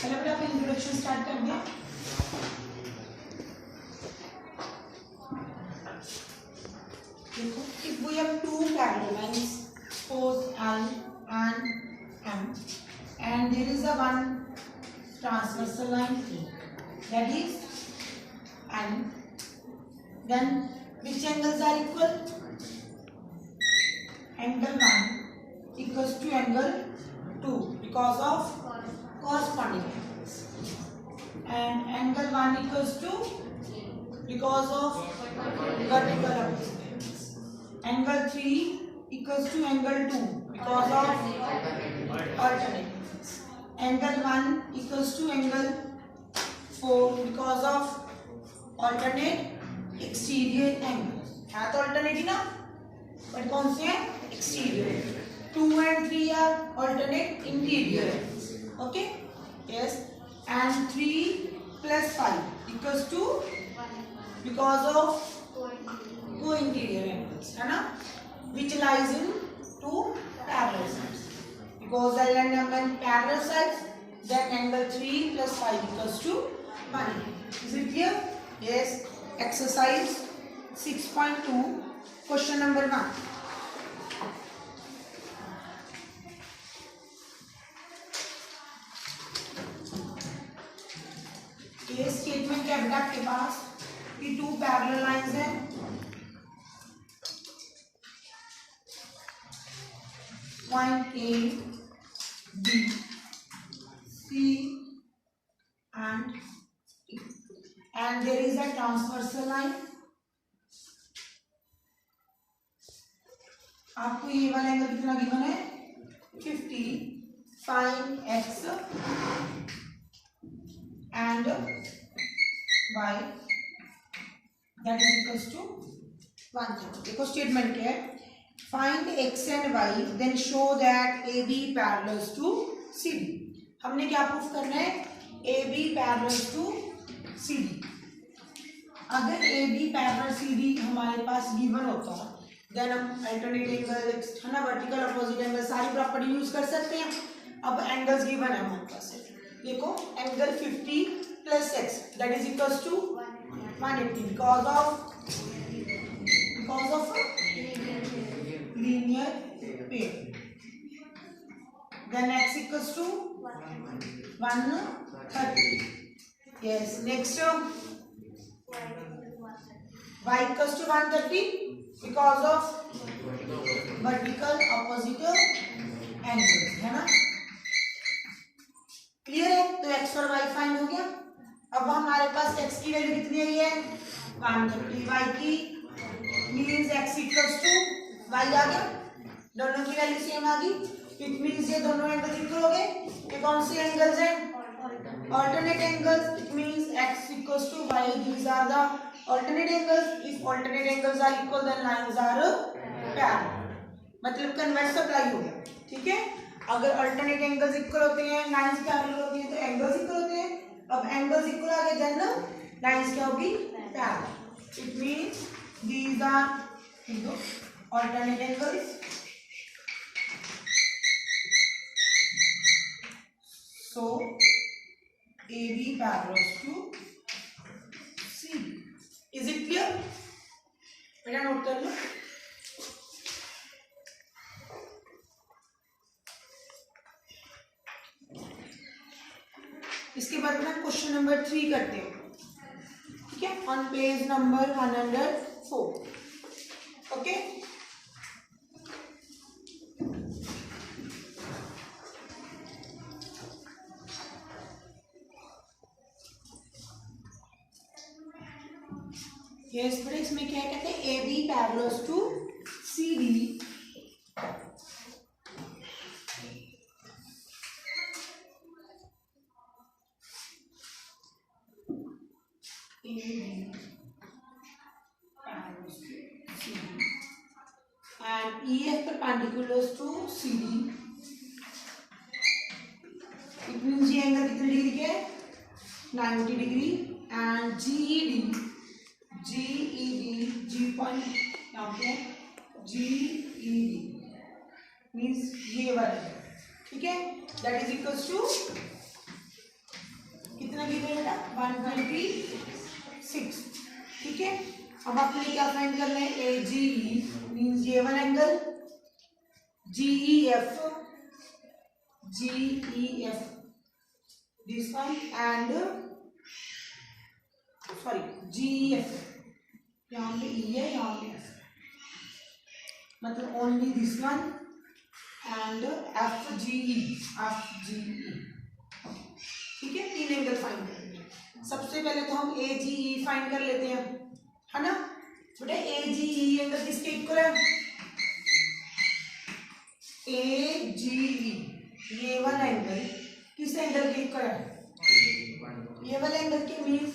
चलो बेटा अपनी इंट्रोडक्शन स्टार्ट कर दिया। देखो, if we have two parallel lines, suppose L and M, and there is a one transversal line that is N, then which angles are equal? Angle 1 equals to angle 2 because of corresponding angles, and angle 1 equals to because of vertical opposite angles. Angle 3 equals to angle 2 because of alternate angles. Angle 1 equals to angle 4 because of alternate exterior angles. है तो alternate ही ना, but कौन से हैं? Exterior. 2 and 3 are alternate interior angles. Okay? Yes. And 3 plus 5 equals to because of co-interior angles, है ना? Which lies in two parallel sides. Because L and M are parallel sides, then angle 3 plus 5 equals to 1. Is it clear? Yes. Exercise 6.2, question number 1. ये statement क्या बेटा आपके पास कि two parallel lines हैं, point A B C and there is a transversal line. आपको ये वाला एंगल कितना गिवन है? 50 sin x and y that is equals to 130. देखो स्टेटमेंट क्या है? Find x and y then show that AB parallels to CD. हमने क्या प्रूफ करना है? AB parallels to CD. अगर AB parallel CD हमारे पास गिवन होता है देन हम अल्टरनेट एंगल है ना, वर्टिकल अपोजिट एंगल सारी प्रॉपर्टी यूज कर सकते हैं. अब एंगल्स गिवन है हमारे पास, देखो angle 50 plus x that is equals to 180 because of linear pair. Then x equals to 130. Yes. Next y equals to 130 because of vertical opposite angles, है ना? क्लियर है? तो x और y फाइंड हो गया. अब हमारे पास x की वैल्यू कितनी आई है? 130. y की means x equals to y आ गया, दोनों की वैल्यू सेम आ गई. इट मीन्स ये दोनों एंगल्स इक्वल हो गए. ये कौन से एंगल्स हैं? alternate angles. It means x equals to y. These are the alternate angles. If alternate angles are equal then lines are parallel. मतलब कन्वर्स अप्लाई हो गया. ठीक है? अगर alternate angles इक्वल होते हैं, लाइंस पैरेलल होती हैं, तो एंगल्स इक्वल होते हैं. अब एंगल्स इक्वल आ गए देन लाइंस क्या होगी? Parallel. It means these are alternate angles. So AB parallels to C. Is it clear? बेटा नोट कर लो. इसके बाद में क्वेश्चन नंबर 3 करते हैं. ठीक है? On page number 104. Okay. Yes बेटा, इसमें क्या कहते हैं? AB parallels to CD. AB parallels to CD and EF perpendicular to CD. It means ये एंगल कितने डिग्री के है? 90 डिग्री. एंड G पॉइंट यहाँ पे GED मीन्स ये वाला. ठीक है? दैट इज इक्वल्स टू 126, ठीक है। अब आपने क्या फाइंड करना है, AGE मीन्स ये वाला angle, GEF this one and sorry GEF, यहाँ पे E है यहाँ पे F, मतलब only this one and FGE, ठीक है। 3 एंगल फाइंड करेंगे। सबसे पहले तो हम AGE फाइंड कर लेते हैं, है ना बेटा। AGE एंगल किसके इक्वल है, AGE ये वाला एंगल किस एंगल के इक्वल है, ये वाला एंगल के मीन्स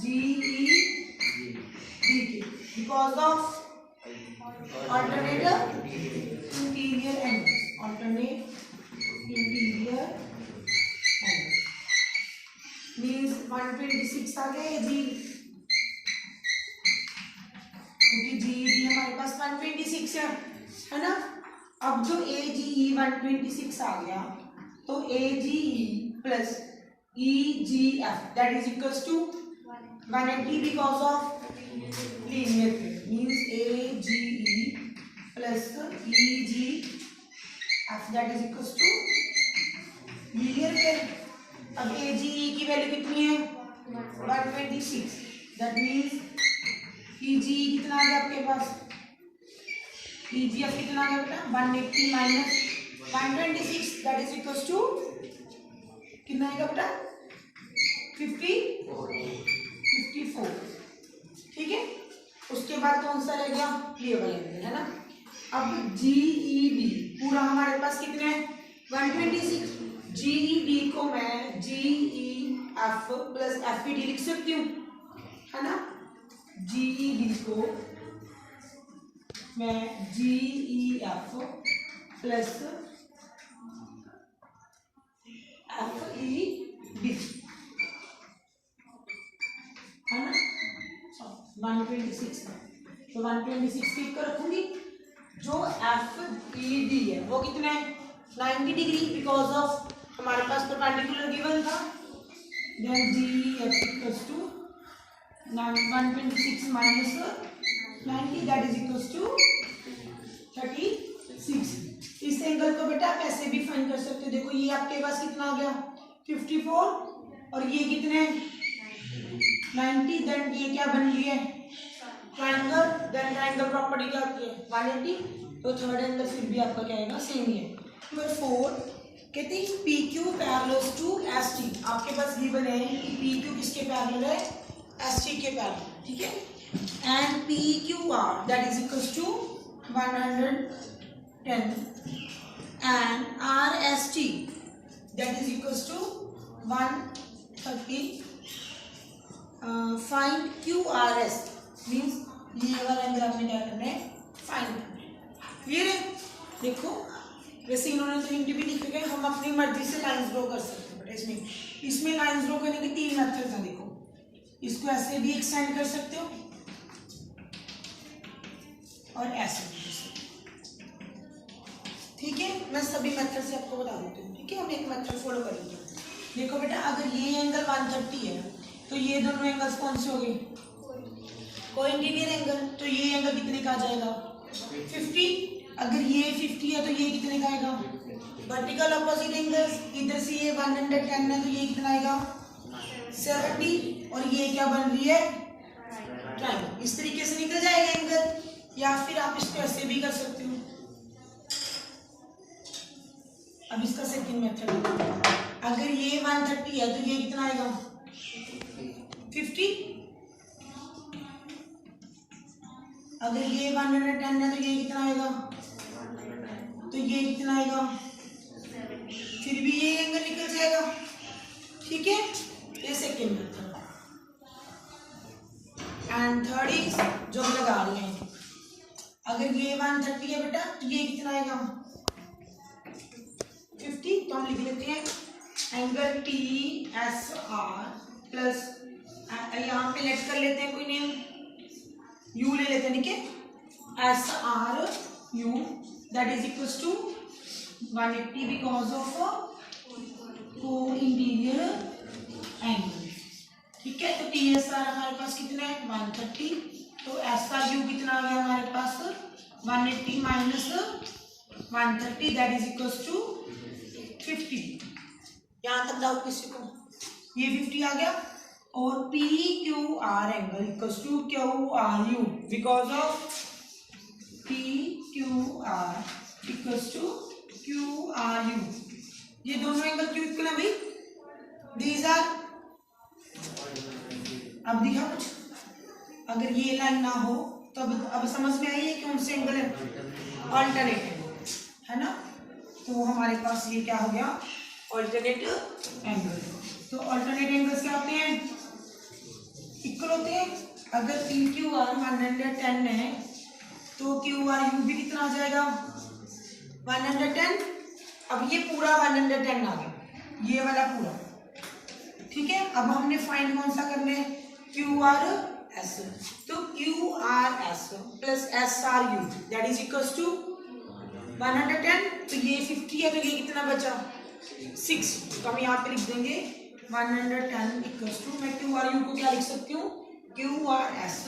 GED के, because of alternate interior angle, means 126 आ गया जी, क्योंकि GED हमारे पास 126 है ना। अब जो AGE 126 आ गया तो AGE plus EGF that is equals to 180 because of linear pair, means AGE plus EGF that is equals to linear pair. अब AGE की वैल्यू कितनी है 126, दैट मींस EGE कितना आ गया आपके पास, EGF कितना आ गया बेटा 180 minus 126 that is equals to कितना आएगा बेटा 54, ठीक है। उसके बाद कौन सा रह गया, ये वाला है ना। अब GED पूरा हमारे पास कितने हैं 126, GED को मैं GEF प्लस FED लिख सकती हूँ, है ना। GED को मैं GEF प्लस FED, है ना 126 है, तो 126 की को रखूंगी। जो FED है वो कितना है 90 डिग्री, बिकॉज ऑफ हमारे पास परपेंडिकुलर गिवन था। Then GEF equals to 126 minus 90 that is equals to 36। इस एंगल को बेटा आप ऐसे भी फाइंड कर सकते हो, देखो ये आपके पास कितना आ गया 54 और ये कितने 90, देन ये क्या बन रही है ट्रायंगल, देन ट्रायंगल प्रॉपर्टी क्या होती है 180, तो थर्ड एंगल फिर भी आपका क्या आएगा सेम ही है। नंबर 4 कहते हैं PQ पैरेलल टू ST, आपके पास गिवन है कि PQ किसके पैरेलल है ST के पैरेलल, ठीक है। And PQR that is equals to 110 and RST that is equals to 130. Find QRS means ये वाला एंगल आपने क्या करना है फाइंड करना है, क्लियर है। देखो वैसे इन्होंने तो हिंट भी लिखे गए, हम अपनी मर्जी से लाइंस ड्रॉ कर सकते हैं, बट इसमें लाइंस ड्रॉ करने के 3 मेथड्स हैं। देखो इसको ऐसे भी एक्सटेंड कर सकते हो और ऐसे भी, ठीक है। मैं सभी मेथड से आपको बता देती हूँ, ठीक है। हम एक मेथड फॉलो करेंगे। देखो बेटा अगर ये एंगल 130 है तो ये दोनों एंगल्स कौन से हो गए कोइंटीनियर एंगल, तो ये एंगल कितने का आ जाएगा 50। अगर ये 50 है तो ये कितने का आएगा वर्टिकल अपोजिट एंगल्स, इधर से ये 110 है तो ये कितना आएगा 70, और ये क्या बन रही है ट्रायंगल। इस तरीके से निकल जाएगा एंगल, या फिर आप इसको ऐसे भी कर सकते हो। अब इसका सेकंड मेथड, अगर ये 130 है तो ये कितना आएगा 50, अगर ये 110 है तो ये कितना आएगा, तो ये कितना आएगा, फिर भी ये एंगल निकल जाएगा, ठीक है। ये second method. And third is जो हम लगा रहे हैं, अगर ये 130 है बेटा तो ये कितना आएगा 50, तो हम लिख लेते हैं एंगल TSR प्लस यहाँ पे लेट कर लेते हैं कोई नेम U ले लेते हैं, ठीक है। SRU that is equals to 180 because of co-interior angle, ठीक सी एस आर हमारे पास कितना है 130, तो एस आर यू कितना आ गया हमारे पास 180 minus 130 that is equals to 50। यहाँ तक डाउट किसी को? ये 50 आ गया। और P Q R angle equals to Q R U because of P Q R equals to Q R U. ये दोनों एंगल क्यों इक्वल है भाई? दीज आर, अब दिखा कुछ, अगर ये लाइन ना हो तो अब समझ में आई है कि उनसे एंगल अल्टरनेट है ना। तो हमारे पास ये क्या हो गया अल्टरनेट एंगल। तो अल्टरनेट एंगल्स क्या होते हैं? इक्वल होते हैं। अगर पी क्यू आर 110 है तो क्यू आर यू भी कितना आ जाएगा 110। अब ये पूरा 110 आ गया, ये वाला पूरा, ठीक है। अब हमने फाइंड कौन सा करना है? Q are S. तो Q R S plus S R U that is equals to 110। तो ये 50 है, तो ये कितना बचा 6। तो हम यहाँ पे लिख देंगे 110 इक्वल्स टू, मैं क्यू आर यू को क्या लिख सकती हूँ Q are S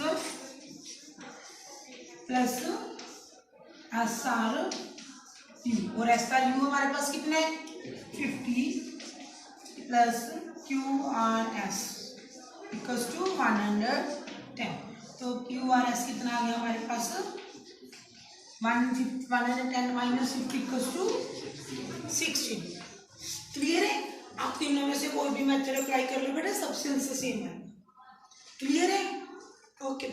plus S R U. और एस आर यू हमारे पास कितने 50 plus Q are S equals to 110। तो क्यू आर एस कितना आ गया हमारे पास 110 माइनस 50 इक्वल्स टू 16। क्लियर है? आप तीनों में से कोई भी मेथड अप्लाई कर लो बेटा, सबसे सेम है। क्लियर है? ओके।